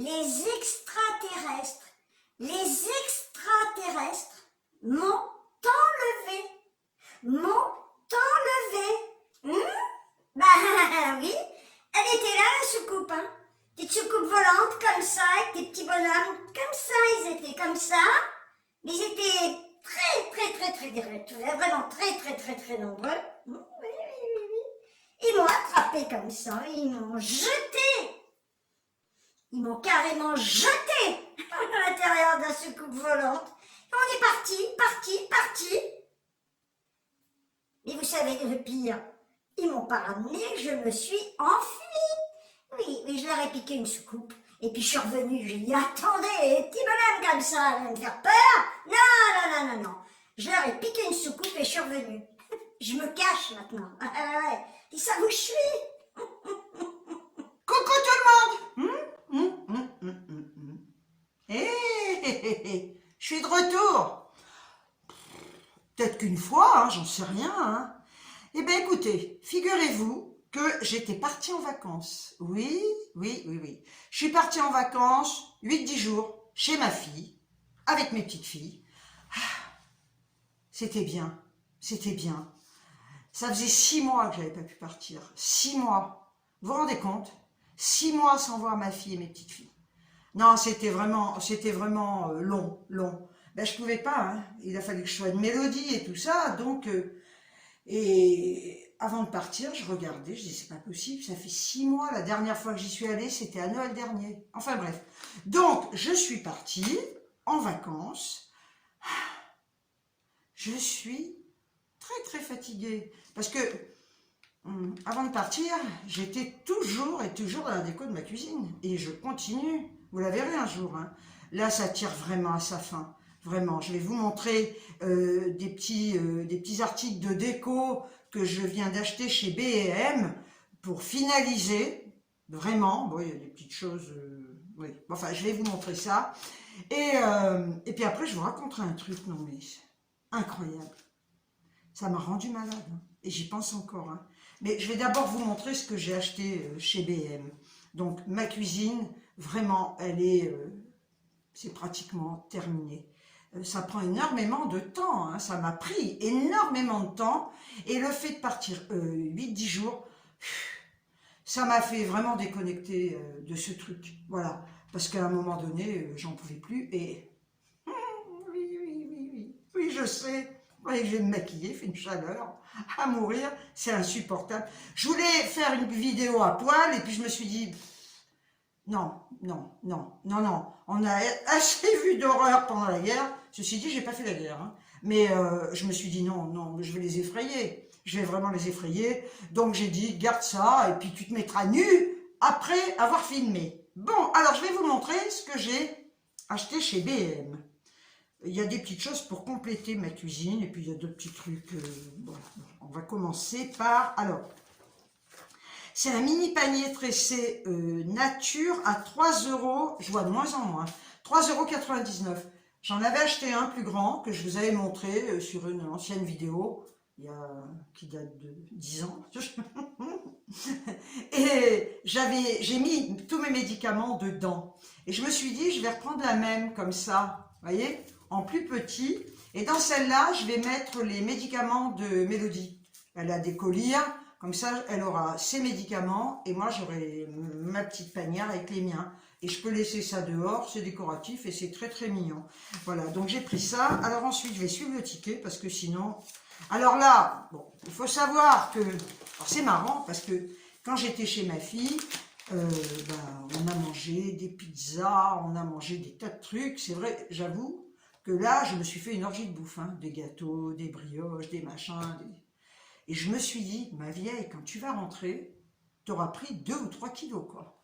les extraterrestres, les extraterrestres m'ont enlevé, m'ont enlevé. Bah oui, elle était là la soucoupe, hein. Petite soucoupe volante comme ça, avec des petits bonhommes comme ça, ils étaient comme ça. Mais ils étaient vraiment très nombreux. Oui, oui, oui, oui. Ils m'ont attrapé comme ça, ils m'ont jeté. Ils m'ont carrément jeté à l'intérieur de la soucoupe volante. Et on est parti. Et vous savez le pire, ils m'ont pas ramené, je me suis enfuie. Oui, je leur ai piqué une soucoupe. Et puis je suis revenue, j'ai dit, attendez, les petits bonhommes comme ça, ils vont me faire peur. Non. Je leur ai piqué une soucoupe et je suis revenue. Je me cache maintenant. Ouais. Ils savent où je suis. Coucou tout le monde. Je suis de retour. Peut-être qu'une fois, hein, j'en sais rien. Hein. Eh bien écoutez, figurez-vous que j'étais partie en vacances. Oui. Je suis partie en vacances 8-10 jours chez ma fille, avec mes petites filles. C'était bien. Ça faisait 6 mois que j'avais pas pu partir. 6 mois. Vous vous rendez compte? 6 mois sans voir ma fille et mes petites filles. Non, c'était vraiment long. Ben, je pouvais pas, hein. Il a fallu que je sois une mélodie et tout ça, donc... et avant de partir, je regardais, je disais, c'est pas possible, ça fait 6 mois, la dernière fois que j'y suis allée, c'était à Noël dernier. Enfin bref. Donc, je suis partie en vacances. Je suis très fatiguée. Parce que, avant de partir, j'étais toujours dans la déco de ma cuisine. Et je continue. Vous la verrez un jour. Hein. Là, ça tire vraiment à sa fin. Vraiment. Je vais vous montrer des petits articles de déco que je viens d'acheter chez B&M pour finaliser. Vraiment. Bon, il y a des petites choses... oui. Enfin, je vais vous montrer ça. Et puis après, je vous raconterai un truc. Non, mais incroyable. Ça m'a rendu malade. Hein. Et j'y pense encore. Hein. Mais je vais d'abord vous montrer ce que j'ai acheté chez B&M. Donc, ma cuisine, vraiment, c'est pratiquement terminé. Ça prend énormément de temps. Hein. Ça m'a pris énormément de temps. Et le fait de partir 8-10 jours, ça m'a fait vraiment déconnecter de ce truc. Voilà. Parce qu'à un moment donné, j'en pouvais plus. Et oui, je sais. Oui, je vais me maquiller, il fait une chaleur à mourir, c'est insupportable. Je voulais faire une vidéo à poil et puis je me suis dit, non. On a assez vu d'horreur pendant la guerre. Ceci dit, j'ai pas fait la guerre. Hein. Mais je me suis dit, non, je vais les effrayer. Je vais vraiment les effrayer. Donc j'ai dit, garde ça et puis tu te mettras nu après avoir filmé. Bon, alors je vais vous montrer ce que j'ai acheté chez B&M. Il y a des petites choses pour compléter ma cuisine et puis il y a d'autres petits trucs. Bon, on va commencer par... Alors, c'est un mini panier tressé nature à 3 €. Je vois de moins en moins. 3,99 €. J'en avais acheté un plus grand que je vous avais montré sur une ancienne vidéo qui date de 10 ans. Et j'ai mis tous mes médicaments dedans. Et je me suis dit, je vais reprendre la même comme ça. Vous voyez, en plus petit. Et dans celle-là, je vais mettre les médicaments de Mélodie. Elle a des colliers, comme ça, elle aura ses médicaments et moi, j'aurai ma petite panière avec les miens. Et je peux laisser ça dehors, c'est décoratif et c'est très mignon. Voilà, donc j'ai pris ça. Alors ensuite, je vais suivre le ticket parce que sinon... Alors là, bon, il faut savoir que... Alors c'est marrant parce que quand j'étais chez ma fille... on a mangé des pizzas, on a mangé des tas de trucs. C'est vrai, j'avoue que là, je me suis fait une orgie de bouffe. Hein, des gâteaux, des brioches, des machins. Et je me suis dit, ma vieille, quand tu vas rentrer, tu auras pris 2 ou 3 kilos, quoi.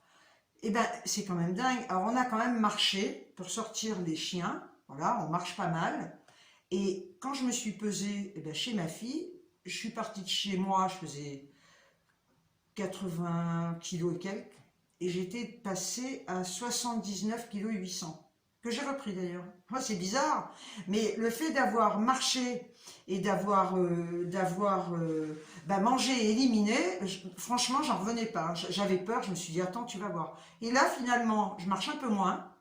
Et ben, c'est quand même dingue. Alors, on a quand même marché pour sortir les chiens. Voilà, on marche pas mal. Et quand je me suis pesée chez ma fille, je suis partie de chez moi, je faisais 80 kilos et quelques. Et j'étais passée à 79 kilos 800. que j'ai repris d'ailleurs. Moi, c'est bizarre, mais le fait d'avoir marché et d'avoir mangé et éliminé, franchement, j'en revenais pas. J'avais peur, je me suis dit, attends, tu vas voir. Et là, finalement, je marche un peu moins.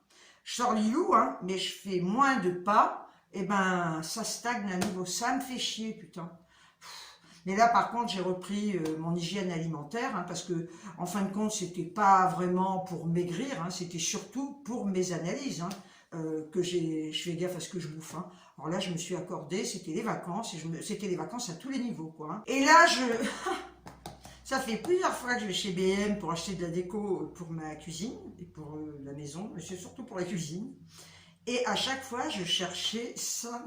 Je sors Lilou, hein, mais je fais moins de pas. Et ben, ça stagne à nouveau. Ça me fait chier, putain. Mais là, par contre, j'ai repris mon hygiène alimentaire, hein, parce que, en fin de compte, c'était pas vraiment pour maigrir, hein, c'était surtout pour mes analyses, hein, je fais gaffe à ce que je bouffe. Hein. Alors là, je me suis accordé, c'était les vacances, et c'était les vacances à tous les niveaux, quoi. Hein. Et là, ça fait plusieurs fois que je vais chez B&M pour acheter de la déco pour ma cuisine et pour la maison, mais c'est surtout pour la cuisine. Et à chaque fois, je cherchais ça.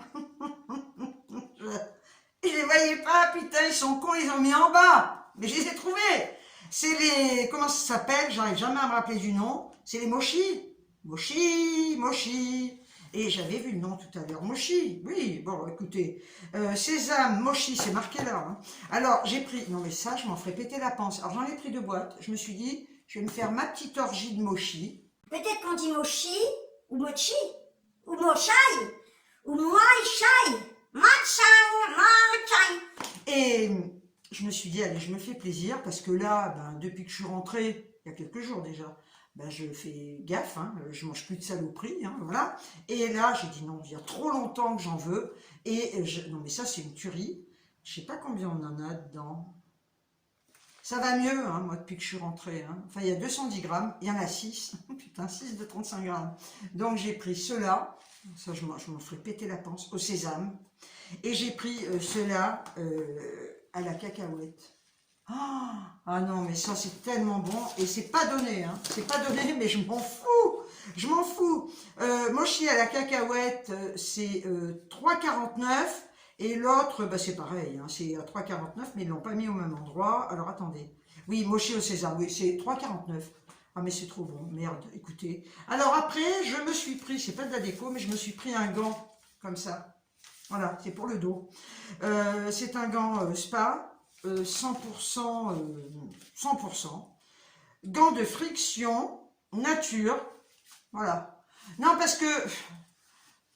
Et je les voyais pas, putain, ils sont cons, ils ont mis en bas. Mais je les ai trouvés. C'est les, comment ça s'appelle? J'arrive jamais à me rappeler du nom. C'est les mochi. Mochi. Et j'avais vu le nom tout à l'heure. Mochi, oui, bon, écoutez. Sésame, mochi, c'est marqué là. Hein. Alors, j'ai pris, non mais ça, je m'en ferais péter la panse. Alors, j'en ai pris 2 boîtes. Je me suis dit, je vais me faire ma petite orgie de mochi. Peut-être qu'on dit mochi, ou mochi, ou mochai, ou moai-chai, matchai. Et je me suis dit, allez, je me fais plaisir, parce que là, depuis que je suis rentrée, il y a quelques jours déjà, je fais gaffe, hein, je mange plus de saloperies, hein, voilà. Et là, j'ai dit non, il y a trop longtemps que j'en veux, et non mais ça c'est une tuerie, je sais pas combien on en a dedans. Ça va mieux, hein, moi, depuis que je suis rentrée. Hein. Enfin, il y a 210 grammes, il y en a 6. Putain, 6 de 35 grammes. Donc, j'ai pris ceux-là. Ça, je m'en ferais péter la panse, au sésame. Et j'ai pris ceux-là à la cacahuète. Ah non, mais ça, c'est tellement bon. Et c'est pas donné, hein. C'est pas donné, mais je m'en fous. Je m'en fous. Mochi à la cacahuète, c'est 3,49. Et l'autre, c'est pareil, hein, c'est à 3,49, mais ils ne l'ont pas mis au même endroit. Alors, attendez. Oui, mochi au sésame, oui, c'est 3,49. Ah, mais c'est trop bon, merde, écoutez. Alors après, je me suis pris, c'est pas de la déco, mais je me suis pris un gant, comme ça. Voilà, c'est pour le dos. C'est un gant spa, 100%, 100%. Gant de friction, nature. Voilà. Non, parce que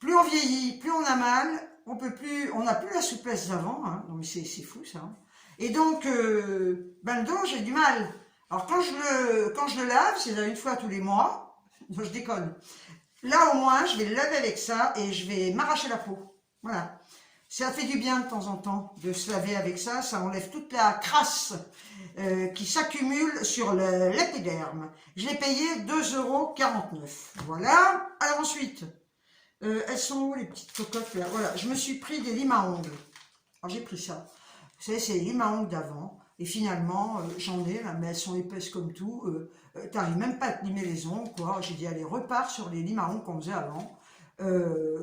plus on vieillit, plus on a mal, on peut plus, on n'a plus la souplesse d'avant, hein. Non mais c'est fou ça. Hein. Et donc, le dos, j'ai du mal. Alors quand je le lave, c'est là 1 fois tous les mois. Non, je déconne. Là au moins, je vais le laver avec ça et je vais m'arracher la peau. Voilà. Ça fait du bien de temps en temps de se laver avec ça. Ça enlève toute la crasse qui s'accumule sur l'épiderme. Je l'ai payé 2,49 €. Voilà. Alors ensuite... elles sont où les petites cocottes là? Voilà, je me suis pris des limes à ongles. Alors j'ai pris ça. Vous savez, c'est les limes à ongles d'avant. Et finalement, j'en ai là, mais elles sont épaisses comme tout. T'arrives même pas à te limer les ongles, quoi. J'ai dit, allez, repars sur les limes à ongles qu'on faisait avant.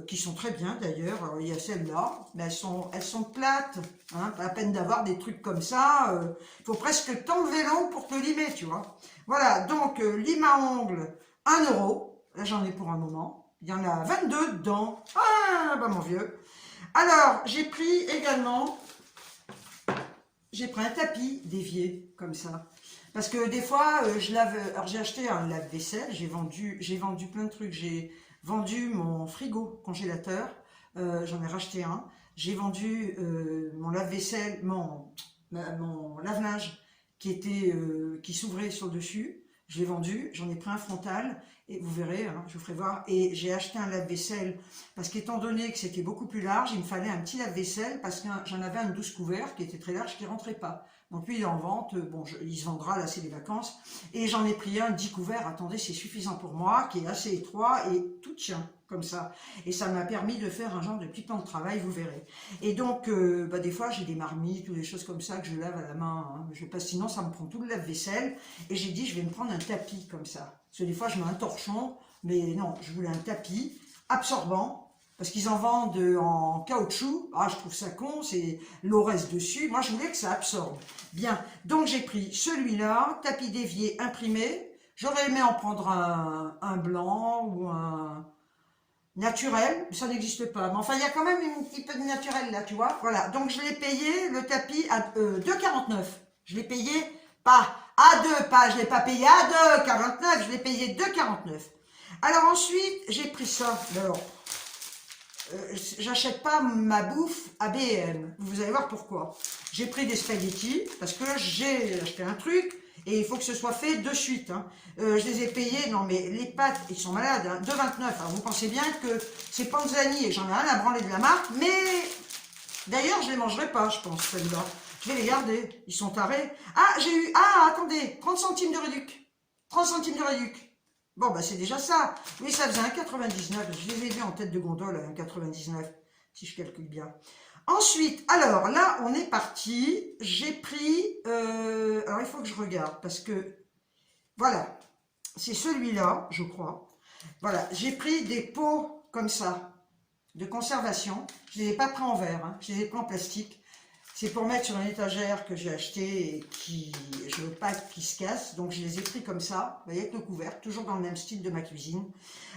Qui sont très bien d'ailleurs. Alors il y a celles-là, mais elles sont plates. Hein, pas la peine d'avoir des trucs comme ça. Il faut presque t'enlever l'ongle pour te limer, tu vois. Voilà, donc lime à ongles, 1 €. Là j'en ai pour un moment. Il y en a 22 dedans. Ah, mon vieux. Alors, j'ai pris également, un tapis d'évier, comme ça. Parce que des fois, je lave, alors j'ai acheté un lave-vaisselle, j'ai vendu plein de trucs. J'ai vendu mon frigo congélateur, j'en ai racheté un. J'ai vendu mon lave-vaisselle, mon lave-linge qui s'ouvrait sur le dessus. Je l'ai vendu, j'en ai pris un frontal, et vous verrez, hein, je vous ferai voir. Et j'ai acheté un lave-vaisselle, parce qu'étant donné que c'était beaucoup plus large, il me fallait un petit lave-vaisselle, parce que j'en avais un 12 couverts qui était très large, qui ne rentrait pas. Donc lui, il est en vente, bon, il se vendra, là c'est les vacances. Et j'en ai pris un 10 couverts, attendez, c'est suffisant pour moi, qui est assez étroit, et tout tient, comme ça. Et ça m'a permis de faire un genre de petit plan de travail, vous verrez. Et donc, des fois, j'ai des marmites ou des choses comme ça que je lave à la main. Hein. Sinon, ça me prend tout le lave-vaisselle. Et j'ai dit, je vais me prendre un tapis comme ça. Parce que des fois, je mets un torchon. Mais non, je voulais un tapis absorbant. Parce qu'ils en vendent en caoutchouc. Ah, je trouve ça con, c'est l'eau reste dessus. Moi, je voulais que ça absorbe. Bien, donc j'ai pris celui-là, tapis d'évier imprimé. J'aurais aimé en prendre un blanc ou un... naturel, ça n'existe pas. Mais enfin, il y a quand même un petit peu de naturel là, tu vois. Voilà, donc je l'ai payé, le tapis, à 2,49. Je l'ai payé pas à 2, je l'ai pas payé à 2,49, je l'ai payé 2,49. Alors ensuite, j'ai pris ça. Alors, j'achète pas ma bouffe à B&M. Vous allez voir pourquoi. J'ai pris des spaghettis parce que j'ai acheté un truc et il faut que ce soit fait de suite. Hein. Je les ai payés, non mais les pâtes, ils sont malades, hein, 2,29. Alors vous pensez bien que c'est Panzani et j'en ai rien à branler de la marque, mais d'ailleurs je les mangerai pas, je pense, celle-là. Je vais les garder, ils sont tarés. Ah, j'ai eu, attendez, 30 centimes de réduc. 30 centimes de réduc. Bon, bah c'est déjà ça. Oui, ça faisait 1,99. Je les ai vus en tête de gondole à 1,99, si je calcule bien. Ensuite, alors là, on est parti. J'ai pris... alors, il faut que je regarde, parce que... Voilà, c'est celui-là, je crois. Voilà, j'ai pris des pots comme ça, de conservation. Je ne les ai pas pris en verre, hein. Je les ai pris en plastique. C'est pour mettre sur une étagère que j'ai acheté et qui, je veux pas qu'ils se cassent. Donc, je les ai pris comme ça, vous voyez, avec le couvercle, toujours dans le même style de ma cuisine.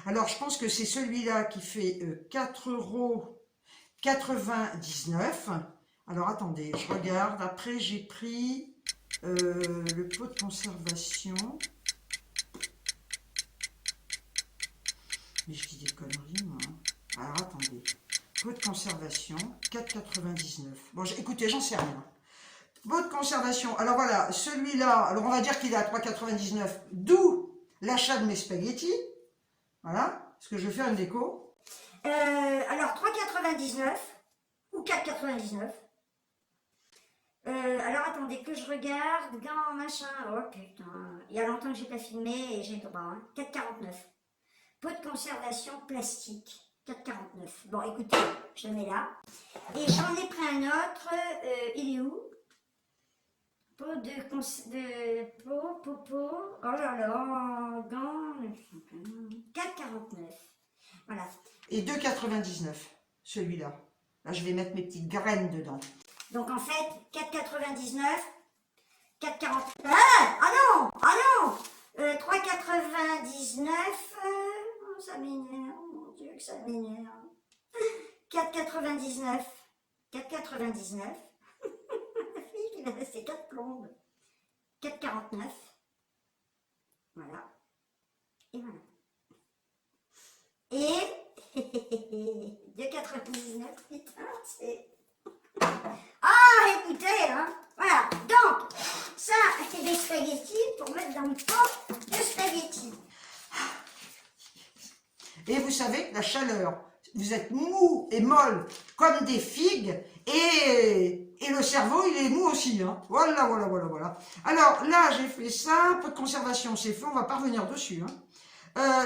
Alors, je pense que c'est celui-là qui fait 4,99 €. Alors, attendez, je regarde. Après, j'ai pris le pot de conservation. Mais je dis des conneries, moi. Alors, attendez. Pot de conservation, 4,99 €. Bon, écoutez, j'en sais rien. Pot de conservation. Alors voilà, celui-là, alors on va dire qu'il est à 3,99 €, d'où l'achat de mes spaghettis. Voilà, parce que je vais faire une déco. Alors 3,99 ou 4,99. Alors attendez que je regarde. Gants, machin. Oh putain. Il y a longtemps que j'ai pas filmé et j'ai le droit. Hein. 4,49. Pot de conservation plastique. 4,49. Bon, écoutez, je le mets là. Et j'en ai pris un autre. Il est où? Pot pot. Oh là là. Gants. 4,49. Voilà. Et 2,99 celui-là. Là, je vais mettre mes petites graines dedans. Donc en fait, 4,99. 4,49. Ah non! Ah non! 3,99. Oh, ça m'énerve. Mon Dieu, que ça m'énerve. 4,99. 4,99. Il a resté 4 plombes. 4,49. Voilà. Et voilà. Et 2,99. Putain, c'est... Ah, écoutez, hein. Voilà. Donc, ça, c'est des spaghettis pour mettre dans le pot de spaghettis. Et vous savez que la chaleur, vous êtes mou et molle comme des figues et le cerveau, il est mou aussi. Hein. Voilà. Alors là, j'ai fait ça, peu de conservation, c'est fait, on va pas revenir dessus. Hein.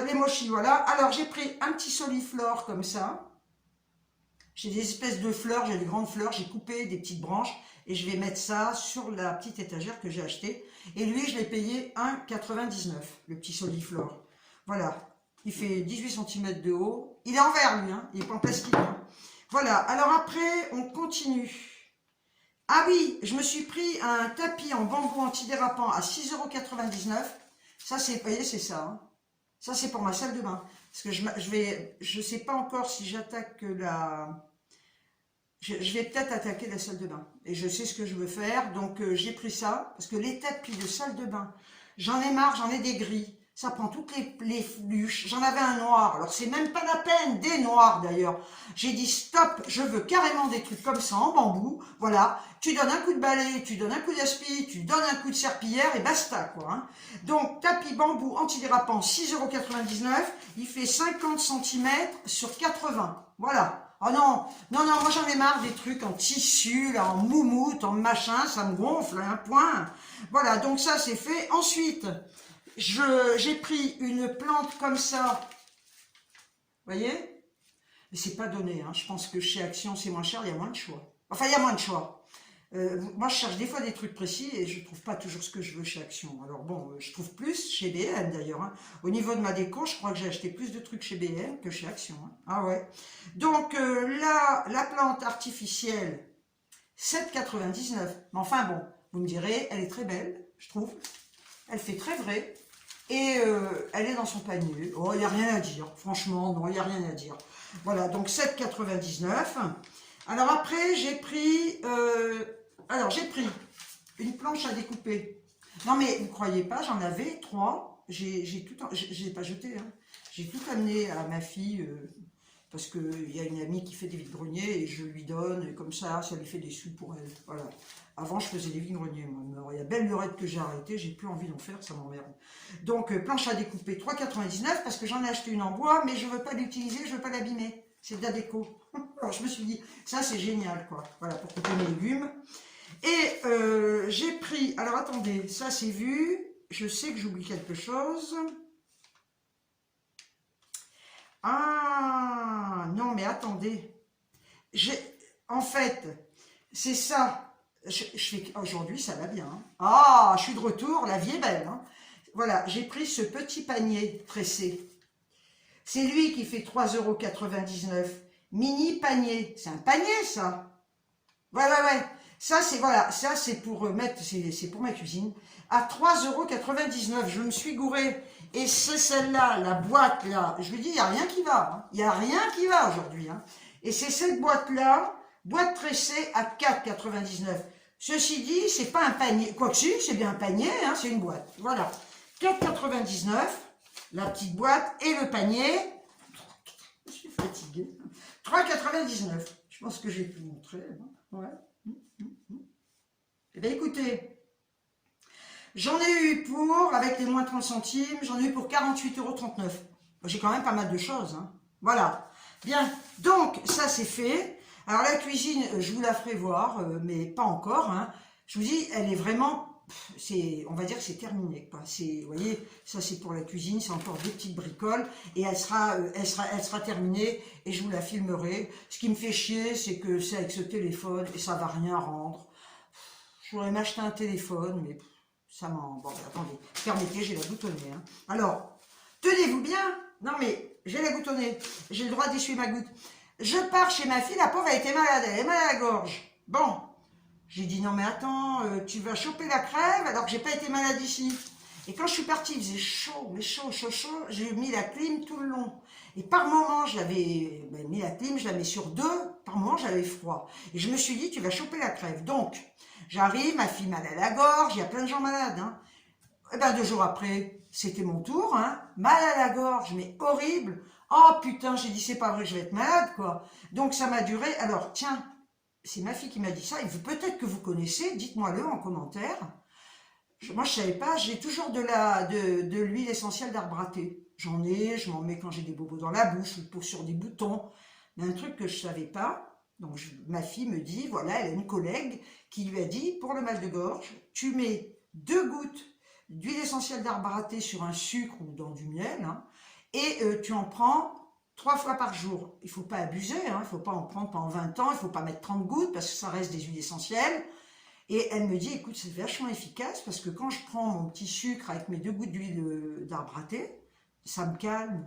Les mochis, voilà. Alors, j'ai pris un petit soliflore comme ça. J'ai des espèces de fleurs, j'ai des grandes fleurs, j'ai coupé des petites branches et je vais mettre ça sur la petite étagère que j'ai achetée. Et lui, je l'ai payé 1,99 €, le petit soliflore. Voilà. Il fait 18 cm de haut. Il est en verre, lui, hein. Il n'est pas en plastique. Hein. Voilà. Alors après, on continue. Ah oui, je me suis pris un tapis en bambou antidérapant à 6,99 €. Ça, c'est, vous voyez, c'est ça. Hein. Ça, c'est pour ma salle de bain. Parce que je sais pas encore si j'attaque la... Je vais peut-être attaquer la salle de bain. Et je sais ce que je veux faire. Donc, j'ai pris ça. Parce que les tapis de salle de bain, j'en ai marre, j'en ai des gris. Ça prend toutes les fluches. J'en avais un noir. Alors, c'est même pas la peine. Des noirs, d'ailleurs. J'ai dit, stop, je veux carrément des trucs comme ça, en bambou. Voilà. Tu donnes un coup de balai, tu donnes un coup d'aspi, tu donnes un coup de serpillière et basta, quoi. Hein. Donc, tapis bambou antidérapant, 6,99 €. Il fait 50 cm sur 80. Voilà. Oh non, moi j'en ai marre des trucs en tissu, là, en moumoute, en machin, ça me gonfle, un point. Voilà, donc ça c'est fait. Ensuite, j'ai pris une plante comme ça, vous voyez? Mais c'est pas donné, hein. Je pense que chez Action c'est moins cher, il y a moins de choix. Enfin, il y a moins de choix. Moi je cherche des fois des trucs précis et je trouve pas toujours ce que je veux chez Action. Alors bon, je trouve plus chez B&M d'ailleurs. Hein. Au niveau de ma déco, je crois que j'ai acheté plus de trucs chez B&M que chez Action. Hein. Ah ouais. Donc là, la plante artificielle, 7,99 €. Mais enfin bon, vous me direz, elle est très belle, je trouve. Elle fait très vrai. Et elle est dans son panier. Oh, il n'y a rien à dire. Franchement, non, il n'y a rien à dire. Voilà, donc 7,99 €. Alors après, j'ai pris une planche à découper. Non mais vous croyez pas, j'en avais 3. J'ai pas jeté. Hein. J'ai tout amené à ma fille, parce qu'il y a une amie qui fait des vide-greniers et je lui donne, et comme ça lui fait des sous pour elle. Voilà. Avant, je faisais des vide-greniers, moi. Alors, il y a belle lurette que j'ai arrêté, j'ai plus envie d'en faire, ça m'emmerde. Donc, planche à découper, 3,99 parce que j'en ai acheté une en bois, mais je veux pas l'utiliser, je veux pas l'abîmer. C'est de la déco. Alors, je me suis dit, ça, c'est génial, quoi. Voilà, pour couper mes légumes. Et j'ai pris, alors attendez, ça c'est vu, je sais que j'oublie quelque chose. Ah, non mais attendez, en fait, c'est ça, aujourd'hui ça va bien. Hein. Ah, je suis de retour, la vie est belle. Hein. Voilà, j'ai pris ce petit panier tressé. C'est lui qui fait 3,99 €. Mini panier, c'est un panier ça. Ouais. Ça, c'est voilà, ça c'est pour mettre, c'est pour ma cuisine. À 3,99 €, je me suis gourée. Et c'est celle-là, la boîte là. Je lui dis, il n'y a rien qui va. Hein. Il n'y a rien qui va aujourd'hui. Hein. Et c'est cette boîte-là, boîte tressée à 4,99 €. Ceci dit, c'est pas un panier. Quoique si, c'est bien un panier, hein, c'est une boîte. Voilà. 4,99 €, la petite boîte et le panier. Je suis fatiguée. 3,99 €. Je pense que j'ai tout montré. Hein. Ouais. Eh bien, écoutez, j'en ai eu pour, avec les moins 30 centimes, j'en ai eu pour 48,39 €. J'ai quand même pas mal de choses. Hein. Voilà. Bien, donc, ça c'est fait. Alors, la cuisine, je vous la ferai voir, mais pas encore. Hein. Je vous dis, elle est vraiment, on va dire que c'est terminé. Vous voyez, ça c'est pour la cuisine, c'est encore des petites bricoles. Et elle sera terminée et je vous la filmerai. Ce qui me fait chier, c'est que c'est avec ce téléphone et ça va rien rendre. Je voudrais m'acheter un téléphone, mais ça m'en... Bon, attendez, permettez, j'ai la goutonnée. Hein. Alors, tenez-vous bien. Non, mais j'ai la goutonnée. J'ai le droit d'essuyer ma goutte. Je pars chez ma fille, la pauvre, elle était malade. Elle est malade à la gorge. Bon, j'ai dit, non, mais attends, tu vas choper la crève alors que j'ai pas été malade ici. Et quand je suis partie, il faisait chaud, mais chaud. J'ai mis la clim tout le long. Et par moment, j'avais mis la clim, je la mets sur 2. Par moment, j'avais froid. Et je me suis dit, tu vas choper la crève. Donc, j'arrive, ma fille malade à la gorge, il y a plein de gens malades. Hein. Et bien, 2 jours après, c'était mon tour. Hein. Mal à la gorge, mais horrible. Oh putain, j'ai dit, c'est pas vrai, je vais être malade, quoi. Donc, ça m'a duré. Alors, tiens, c'est ma fille qui m'a dit ça. Et peut-être que vous connaissez, dites-moi-le en commentaire. Moi, je savais pas, j'ai toujours de l'huile essentielle d'arbre à thé. J'en ai, je m'en mets quand j'ai des bobos dans la bouche, je le pose sur des boutons. Mais un truc que je savais pas, donc ma fille me dit, voilà, elle a une collègue qui lui a dit, pour le mal de gorge, tu mets 2 gouttes d'huile essentielle d'arbre à thé sur un sucre ou dans du miel, hein, et tu en prends 3 fois par jour. Il ne faut pas abuser, hein, il ne faut pas en prendre pendant 20 ans, il ne faut pas mettre 30 gouttes parce que ça reste des huiles essentielles. Et elle me dit, écoute, c'est vachement efficace parce que quand je prends mon petit sucre avec mes 2 gouttes d'huile d'arbre à thé, ça me calme.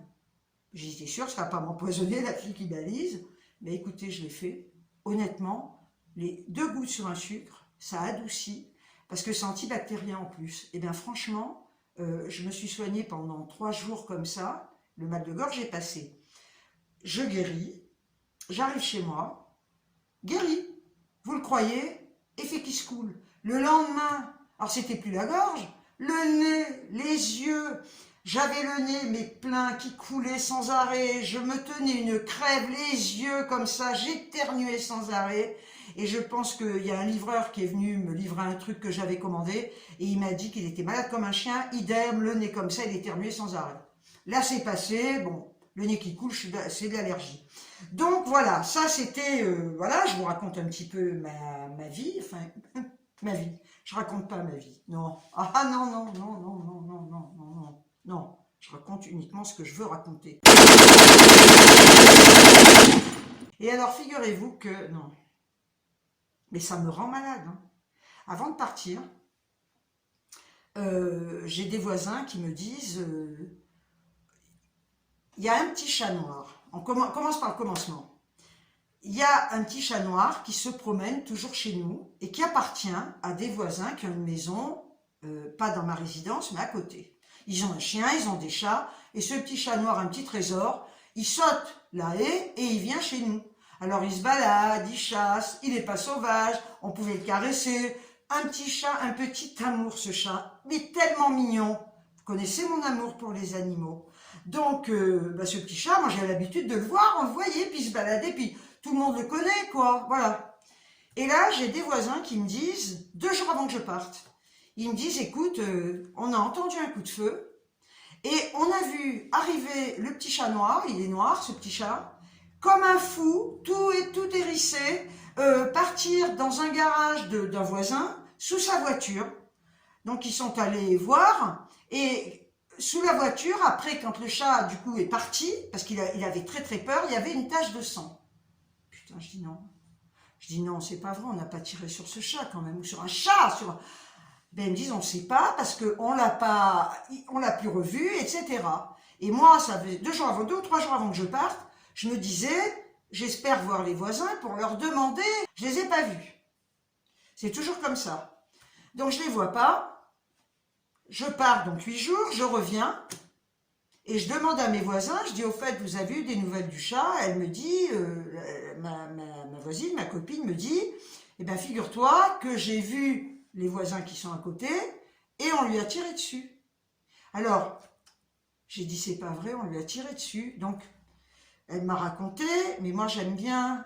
J'étais sûre que ça ne va pas m'empoisonner, la fille qui balise. Mais écoutez, je l'ai fait. Honnêtement, les 2 gouttes sur un sucre, ça adoucit parce que c'est antibactérien en plus. Et bien franchement, je me suis soignée pendant 3 jours comme ça. Le mal de gorge est passé. Je guéris. J'arrive chez moi. Guéri. Vous le croyez? Effet qui se coule. Le lendemain, alors c'était plus la gorge, le nez, les yeux, j'avais le nez mais plein qui coulait sans arrêt, je me tenais une crève, les yeux comme ça, j'éternuais sans arrêt. Et je pense qu'il y a un livreur qui est venu me livrer un truc que j'avais commandé et il m'a dit qu'il était malade comme un chien, idem, le nez comme ça, il éternuait sans arrêt. Là c'est passé, bon, le nez qui coule, c'est de l'allergie. Donc voilà, ça c'était, voilà, je vous raconte un petit peu ma vie, enfin, ma vie, je raconte pas ma vie, non, ah non, je raconte uniquement ce que je veux raconter. Et alors figurez-vous que, non, mais ça me rend malade, hein. Avant de partir, j'ai des voisins qui me disent, il y a un petit chat noir. On commence par le commencement. Il y a un petit chat noir qui se promène toujours chez nous et qui appartient à des voisins qui ont une maison, pas dans ma résidence, mais à côté. Ils ont un chien, ils ont des chats, et ce petit chat noir, un petit trésor, il saute la haie et il vient chez nous. Alors il se balade, il chasse, il n'est pas sauvage, on pouvait le caresser. Un petit chat, un petit amour ce chat, mais tellement mignon. Vous connaissez mon amour pour les animaux. Donc, ce petit chat, moi j'ai l'habitude de le voir, on le voyait, puis il se baladait, puis tout le monde le connaît, quoi, voilà. Et là, j'ai des voisins qui me disent, 2 jours avant que je parte, ils me disent, écoute, on a entendu un coup de feu, et on a vu arriver le petit chat noir, il est noir ce petit chat, comme un fou, tout hérissé, partir dans un garage d'un voisin, sous sa voiture. Donc ils sont allés voir, et sous la voiture, après quand le chat du coup est parti, parce qu'il avait très très peur, il y avait une tache de sang. Putain, je dis non. Je dis non, c'est pas vrai, on n'a pas tiré sur ce chat quand même, ou sur un chat, sur... Ben, ils me disent, on ne sait pas, parce qu'on l'a plus revu, etc. Et moi, ça faisait 2 ou 3 jours avant que je parte, je me disais, j'espère voir les voisins pour leur demander, je les ai pas vus. C'est toujours comme ça. Donc je les vois pas, je pars donc 8 jours, je reviens, et je demande à mes voisins, je dis, au fait, vous avez eu des nouvelles du chat? Elle me dit, ma voisine, ma copine me dit, eh bien figure-toi que j'ai vu les voisins qui sont à côté, et on lui a tiré dessus. Alors, j'ai dit, c'est pas vrai, on lui a tiré dessus. Donc, elle m'a raconté, mais moi j'aime bien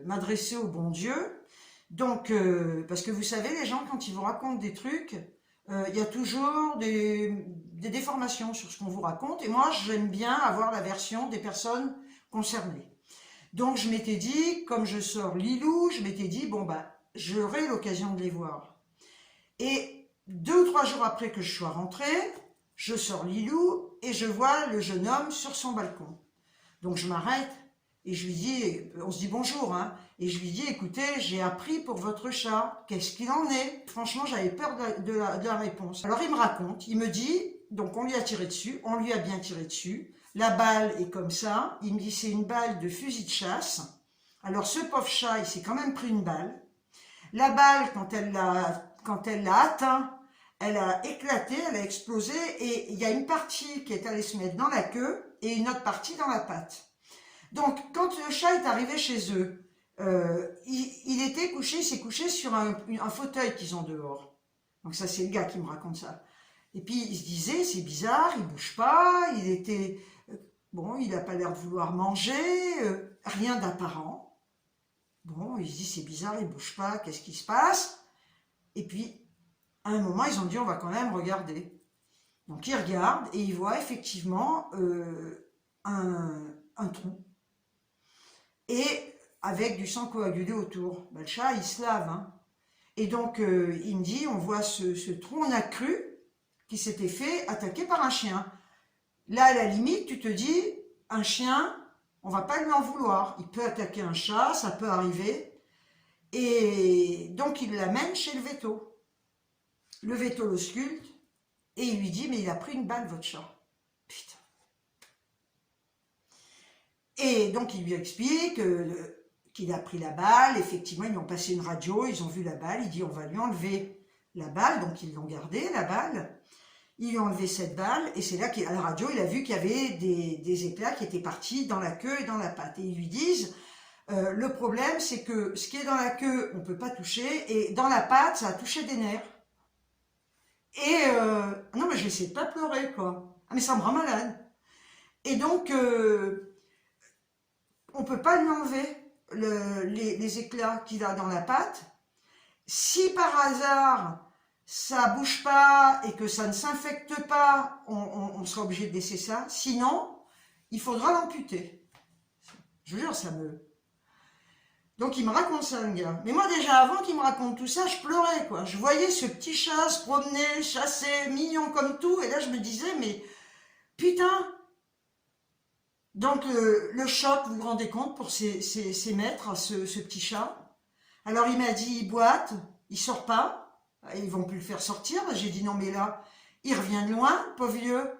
m'adresser au bon Dieu. Donc, parce que vous savez, les gens, quand ils vous racontent des trucs, il y a toujours des déformations sur ce qu'on vous raconte, et moi j'aime bien avoir la version des personnes concernées. Donc je m'étais dit, comme je sors Lilou, je m'étais dit, bon bah, j'aurai l'occasion de les voir. Et 2 ou 3 jours après que je sois rentrée, je sors Lilou et je vois le jeune homme sur son balcon. Donc je m'arrête et je lui dis, on se dit bonjour, hein, et je lui dis, écoutez, j'ai appris pour votre chat, qu'est-ce qu'il en est? Franchement, j'avais peur de la réponse. Alors il me raconte, il me dit, donc on lui a tiré dessus, on lui a bien tiré dessus, la balle est comme ça, il me dit, c'est une balle de fusil de chasse. Alors ce pauvre chat, il s'est quand même pris une balle. La balle, quand elle l'a atteint, elle a éclaté, elle a explosé, et il y a une partie qui est allée se mettre dans la queue et une autre partie dans la patte. Donc, quand le chat est arrivé chez eux, il était couché, il s'est couché sur un fauteuil qu'ils ont dehors. Donc ça, c'est le gars qui me raconte ça. Et puis, il se disait, c'est bizarre, il bouge pas, il était... bon, il n'a pas l'air de vouloir manger, rien d'apparent. Bon, il se dit, c'est bizarre, il bouge pas, qu'est-ce qui se passe? Et puis, à un moment, ils ont dit, on va quand même regarder. Donc, ils regardent et ils voient effectivement un trou. Et avec du sang coagulé autour. Ben, le chat, il se lave. Hein. Et donc, il me dit, on voit ce trou, on a cru qu'il s'était fait attaquer par un chien. Là, à la limite, tu te dis, un chien, on va pas lui en vouloir. Il peut attaquer un chat, ça peut arriver. Et donc, il l'amène chez le véto. Le véto l'ausculte et il lui dit, mais il a pris une balle, votre chat. Putain. Et donc, il lui explique qu'il a pris la balle. Effectivement, ils lui ont passé une radio, ils ont vu la balle. Il dit, on va lui enlever la balle. Donc, ils l'ont gardée, la balle. Ils lui ont enlevé cette balle. Et c'est là qu'à la radio, il a vu qu'il y avait des éclats qui étaient partis dans la queue et dans la patte. Et ils lui disent, le problème, c'est que ce qui est dans la queue, on ne peut pas toucher. Et dans la patte, ça a touché des nerfs. Et non, mais je vais essayer de pas pleurer, quoi. Ah, mais ça me rend malade. Et donc, on peut pas lui enlever les éclats qu'il a dans la patte. Si par hasard, ça bouge pas et que ça ne s'infecte pas, on sera obligé de laisser ça. Sinon, il faudra l'amputer. Je vous jure, ça me... Donc, il me raconte ça, le gars. Mais moi, déjà, avant qu'il me raconte tout ça, je pleurais, quoi. Je voyais ce petit chat se promener, chasser, mignon comme tout. Et là, je me disais, mais putain. Donc, le choc, vous vous rendez compte, pour ces maîtres, ce petit chat. Alors, il m'a dit, il boite, il sort pas. Ils vont plus le faire sortir. J'ai dit, non, mais là, il revient de loin, pauvre vieux.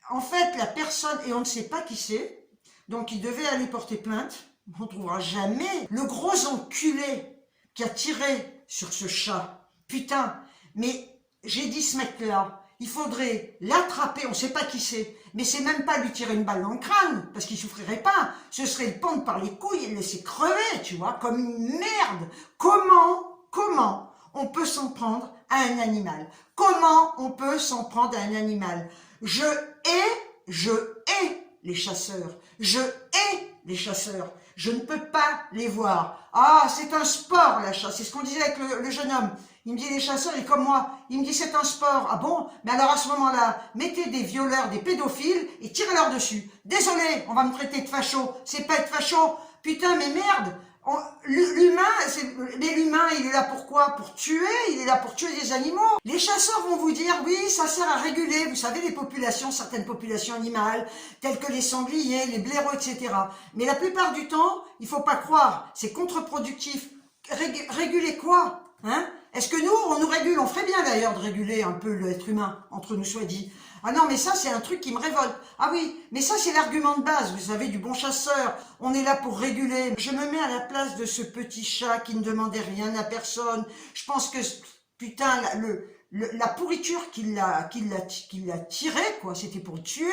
En fait, la personne, et on ne sait pas qui c'est, donc il devait aller porter plainte. On ne trouvera jamais le gros enculé qui a tiré sur ce chat. Putain, mais j'ai dit ce mec-là, il faudrait l'attraper, on ne sait pas qui c'est, mais c'est même pas lui tirer une balle dans le crâne, parce qu'il ne souffrirait pas. Ce serait le pendre par les couilles et le laisser crever, tu vois, comme une merde. Comment on peut s'en prendre à un animal? Comment on peut s'en prendre à un animal? Je hais je hais les chasseurs. Je hais les chasseurs. Je ne peux pas les voir. Ah, c'est un sport la chasse. C'est ce qu'on disait avec le jeune homme. Il me dit les chasseurs, il est comme moi. Il me dit c'est un sport. Ah bon? Mais alors à ce moment-là, mettez des violeurs, des pédophiles et tirez-leur dessus. Désolé, on va me traiter de facho. C'est pas être facho. Putain, mais merde. L'humain, mais l'humain, il est là pour quoi? Pour tuer, il est là pour tuer des animaux. Les chasseurs vont vous dire, oui, ça sert à réguler, vous savez, les populations, certaines populations animales, telles que les sangliers, les blaireaux, etc. Mais la plupart du temps, il faut pas croire, c'est contre-productif. Réguler quoi? Hein? Est-ce que nous, on nous régule? On ferait bien d'ailleurs de réguler un peu l'être humain, entre nous soit dit. Ah non, mais ça, c'est un truc qui me révolte. Ah oui, mais ça, c'est l'argument de base, vous savez, du bon chasseur. On est là pour réguler. Je me mets à la place de ce petit chat qui ne demandait rien à personne. Je pense que, putain, la pourriture qu'il a tiré, quoi, c'était pour le tuer.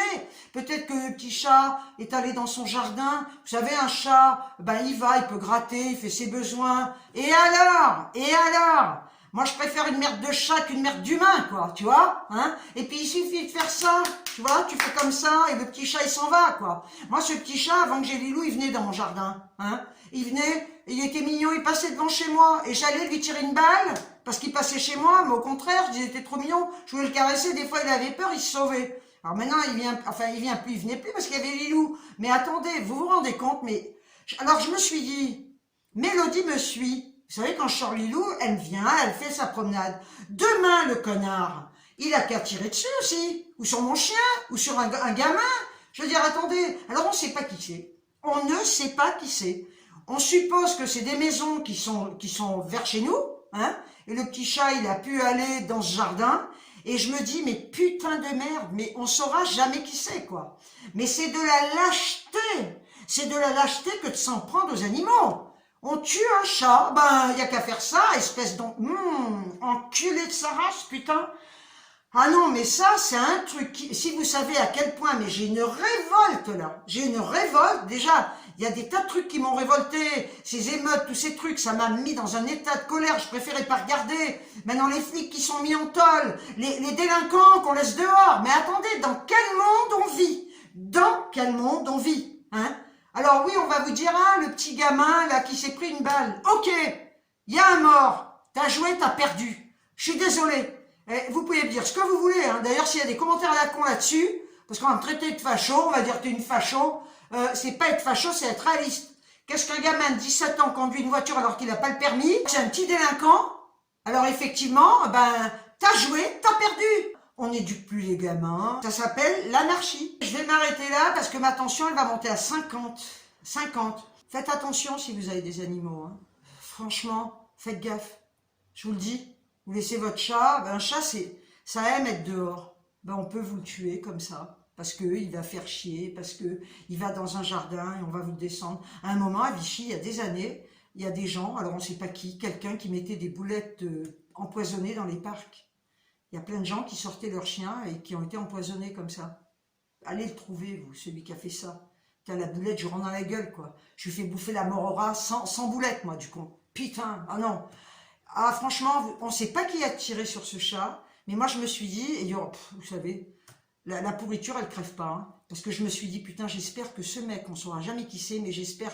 Peut-être que le petit chat est allé dans son jardin. Vous savez, un chat, ben, il va, il peut gratter, il fait ses besoins. Et alors? Moi, je préfère une merde de chat qu'une merde d'humain, quoi, tu vois, hein. Et puis, il suffit de faire ça, tu vois, tu fais comme ça, et le petit chat, il s'en va, quoi. Moi, ce petit chat, avant que j'ai Lilou, il venait dans mon jardin, hein. Il venait, il était mignon, il passait devant chez moi, et j'allais lui tirer une balle, parce qu'il passait chez moi, mais au contraire, je disais, il était trop mignon, je voulais le caresser, des fois, il avait peur, il se sauvait. Alors maintenant, il vient plus, il venait plus, parce qu'il y avait Lilou. Mais attendez, vous vous rendez compte, mais... Alors, je me suis dit, Mélodie me suit. Vous savez, quand je sors Lilou, elle vient, elle fait sa promenade. Demain, le connard, il a qu'à tirer dessus aussi. Ou sur mon chien, ou sur un gamin. Je veux dire, attendez, alors on ne sait pas qui c'est. On ne sait pas qui c'est. On suppose que c'est des maisons qui sont vers chez nous, hein. Et le petit chat, il a pu aller dans ce jardin. Et je me dis, mais putain de merde, mais on saura jamais qui c'est, quoi. Mais c'est de la lâcheté. C'est de la lâcheté que de s'en prendre aux animaux. On tue un chat, ben, il y a qu'à faire ça, espèce enculé de sa race, putain. Ah non, mais ça, c'est un truc qui, si vous savez à quel point, mais j'ai une révolte, là. J'ai une révolte, déjà, il y a des tas de trucs qui m'ont révolté, ces émeutes, tous ces trucs, ça m'a mis dans un état de colère, je préférais pas regarder. Maintenant, les flics qui sont mis en tôle, les délinquants qu'on laisse dehors. Mais attendez, dans quel monde on vit? Dans quel monde on vit, hein? Alors oui, on va vous dire, ah, le petit gamin, là, qui s'est pris une balle. Ok, il y a un mort. T'as joué, t'as perdu. Je suis désolé. Vous pouvez me dire ce que vous voulez, hein. D'ailleurs, s'il y a des commentaires à la con là-dessus, parce qu'on va me traiter de facho, on va dire que t'es une facho. C'est pas être facho, c'est être réaliste. Qu'est-ce qu'un gamin de 17 ans conduit une voiture alors qu'il n'a pas le permis? C'est un petit délinquant. Alors effectivement, ben, t'as joué, t'as perdu. On n'éduque plus les gamins. Ça s'appelle l'anarchie. Je vais m'arrêter là parce que ma tension, elle va monter à 50. 50. Faites attention si vous avez des animaux, hein. Franchement, faites gaffe. Je vous le dis. Vous laissez votre chat. Ben, un chat, ça aime être dehors. Ben, on peut vous le tuer comme ça. Parce qu'il va faire chier. Parce qu'il va dans un jardin et on va vous le descendre. À un moment, à Vichy, il y a des années, il y a des gens, alors on ne sait pas qui, quelqu'un qui mettait des boulettes empoisonnées dans les parcs. Il y a plein de gens qui sortaient leurs chiens et qui ont été empoisonnés comme ça. Allez le trouver, vous, celui qui a fait ça. T'as la boulette, je rentre dans la gueule, quoi. Je lui fais bouffer la mort au rat sans boulette, moi, du con. Putain, ah non. Ah, franchement, on ne sait pas qui a tiré sur ce chat, mais moi, je me suis dit, et vous savez, la pourriture, elle crève pas, hein, parce que je me suis dit, putain, j'espère que ce mec, on ne saura jamais qui c'est, mais j'espère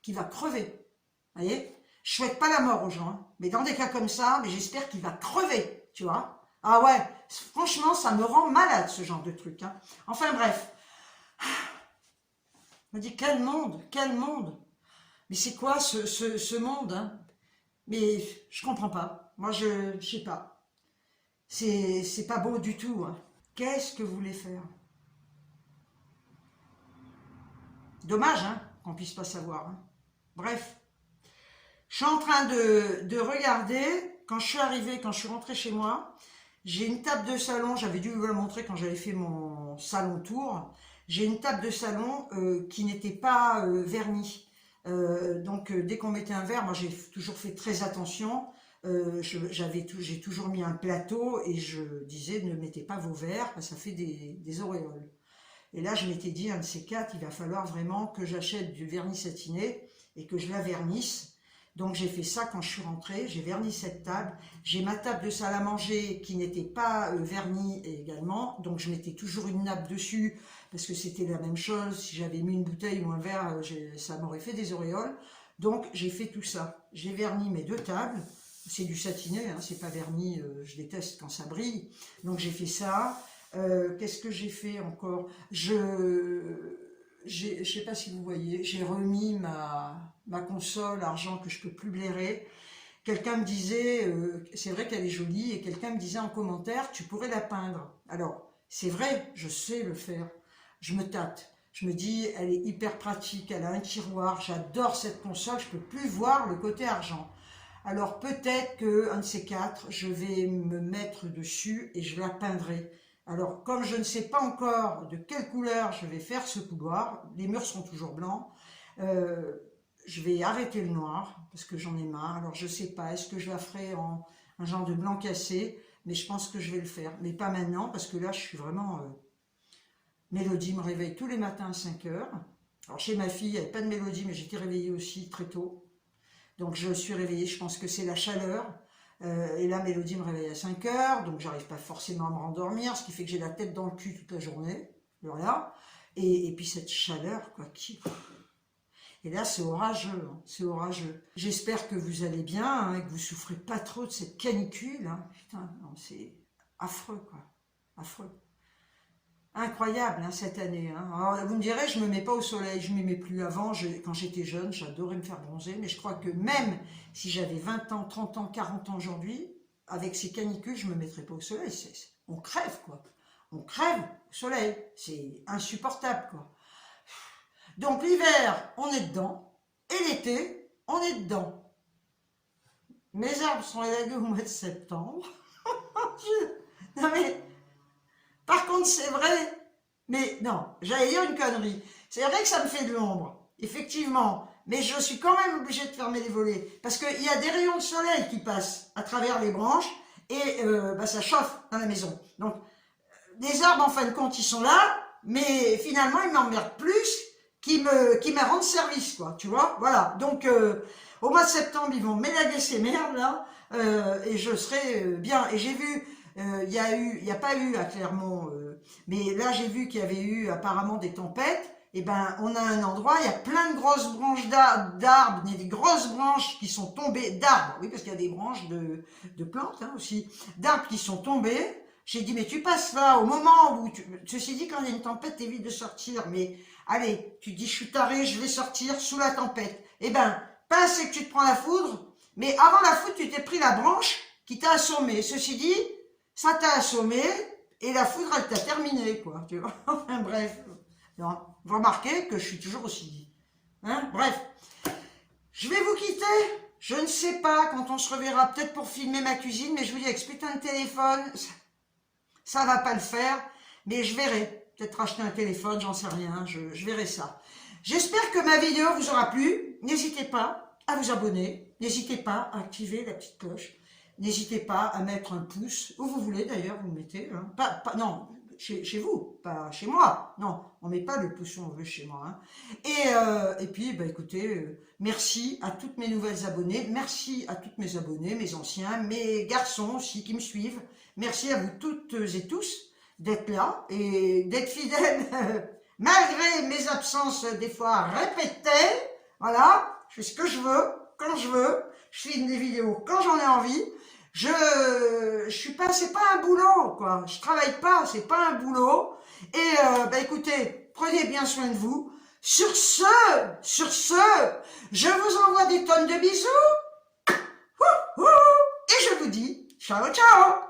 qu'il va crever. Vous voyez? Je souhaite pas la mort aux gens, hein, mais dans des cas comme ça, mais j'espère qu'il va crever, tu vois? Ah ouais, franchement, ça me rend malade, ce genre de truc, hein. Enfin bref. Je me dis, quel monde, quel monde. Mais c'est quoi ce monde, hein? Mais je comprends pas. Moi, je sais pas. C'est pas beau du tout, hein. Qu'est-ce que vous voulez faire? Dommage, hein, qu'on puisse pas savoir, hein. Bref. Je suis en train de regarder, quand je suis arrivée, quand je suis rentrée chez moi, j'ai une table de salon, j'avais dû vous la montrer quand j'avais fait mon salon tour. J'ai une table de salon qui n'était pas vernie. Donc dès qu'on mettait un verre, moi j'ai toujours fait très attention. J'ai toujours mis un plateau et je disais ne mettez pas vos verres parce que ça fait des auréoles. Et là je m'étais dit un de ces quatre, il va falloir vraiment que j'achète du vernis satiné et que je la vernisse. Donc j'ai fait ça quand je suis rentrée, j'ai verni cette table. J'ai ma table de salle à manger qui n'était pas vernie également, donc je mettais toujours une nappe dessus parce que c'était la même chose. Si j'avais mis une bouteille ou un verre, ça m'aurait fait des auréoles. Donc, j'ai fait tout ça. J'ai verni mes 2 tables. C'est du satiné, hein, c'est pas verni, je déteste quand ça brille. Donc, j'ai fait ça. Qu'est-ce que j'ai fait encore? Je sais pas si vous voyez, j'ai remis ma console argent que je peux plus blairer. Quelqu'un me disait, c'est vrai qu'elle est jolie, et quelqu'un me disait en commentaire, tu pourrais la peindre. Alors, c'est vrai, je sais le faire. Je me tâte. Je me dis, elle est hyper pratique, elle a un tiroir, j'adore cette console, je peux plus voir le côté argent. Alors peut-être qu'un de ces 4, je vais me mettre dessus et je la peindrai. Alors, comme je ne sais pas encore de quelle couleur je vais faire ce couloir, les murs seront toujours blancs, je vais arrêter le noir, parce que j'en ai marre. Alors, je ne sais pas, est-ce que je la ferai en un genre de blanc cassé, mais je pense que je vais le faire. Mais pas maintenant, parce que là, je suis vraiment... Mélodie me réveille tous les matins à 5 heures. Alors, chez ma fille, il n'y avait pas de Mélodie, mais j'étais réveillée aussi très tôt. Donc, je suis réveillée, je pense que c'est la chaleur. Et là, Mélodie me réveille à 5 heures, donc j'arrive pas forcément à me rendormir, ce qui fait que j'ai la tête dans le cul toute la journée. Voilà. Et puis cette chaleur, quoi, qui... Et là, c'est orageux, hein, c'est orageux. J'espère que vous allez bien, hein, et que vous souffrez pas trop de cette canicule. Hein. Putain, c'est affreux, quoi. Affreux. Incroyable, hein, cette année. Hein. Alors, vous me direz, je me mets pas au soleil, je m'y mets plus. Avant, quand j'étais jeune, j'adorais me faire bronzer, mais je crois que même si j'avais 20 ans, 30 ans, 40 ans aujourd'hui, avec ces canicules, je me mettrais pas au soleil. On crève, quoi. On crève au soleil. C'est insupportable, quoi. Donc, l'hiver, on est dedans, et l'été, on est dedans. Mes arbres sont élagués au mois de septembre. Non, mais... Par contre, c'est vrai, mais non, j'allais dire une connerie. C'est vrai que ça me fait de l'ombre, effectivement, mais je suis quand même obligée de fermer les volets, parce qu'il y a des rayons de soleil qui passent à travers les branches, et ça chauffe dans la maison. Donc, les arbres, en fin de compte, ils sont là, mais finalement, ils m'emmerdent plus qu'ils me rendent service, quoi, tu vois, voilà. Donc, au mois de septembre, ils vont m'élaguer ces merdes, là, et je serai bien. Et j'ai vu... il n'y a pas eu à Clermont, mais là j'ai vu qu'il y avait eu apparemment des tempêtes. Et ben on a un endroit, il y a plein de grosses branches d'arbres, il y a des grosses branches qui sont tombées, d'arbres, oui parce qu'il y a des branches de plantes hein, aussi, d'arbres qui sont tombées. J'ai dit mais tu passes là au moment où, ceci dit quand il y a une tempête t'évites de sortir, mais allez, tu te dis je suis taré, je vais sortir sous la tempête. Et ben pas c'est que tu te prends la foudre, mais avant la foudre tu t'es pris la branche qui t'a assommé. Ceci dit, ça t'a assommé et la foudre, elle t'a terminé, quoi. Tu vois. Enfin, bref. Non. Vous remarquez que je suis toujours aussi... Hein, bref. Je vais vous quitter. Je ne sais pas quand on se reverra, peut-être pour filmer ma cuisine, mais je vous dis, avec ce putain de téléphone, ça va pas le faire. Mais je verrai. Peut-être acheter un téléphone, j'en sais rien. Je verrai ça. J'espère que ma vidéo vous aura plu. N'hésitez pas à vous abonner. N'hésitez pas à activer la petite cloche. N'hésitez pas à mettre un pouce, où vous voulez d'ailleurs, vous le mettez. Hein. Non, chez vous, pas chez moi. Non, on ne met pas le pouce où on veut chez moi. Hein. Et puis, bah, écoutez, merci à toutes mes nouvelles abonnées. Merci à toutes mes abonnés, mes anciens, mes garçons aussi qui me suivent. Merci à vous toutes et tous d'être là et d'être fidèles malgré mes absences des fois répétées. Voilà, je fais ce que je veux, quand je veux. Je filme des vidéos quand j'en ai envie. Je suis pas, c'est pas un boulot, quoi. Je travaille pas, c'est pas un boulot. Et, écoutez, prenez bien soin de vous. Sur ce, je vous envoie des tonnes de bisous. Et je vous dis, ciao, ciao.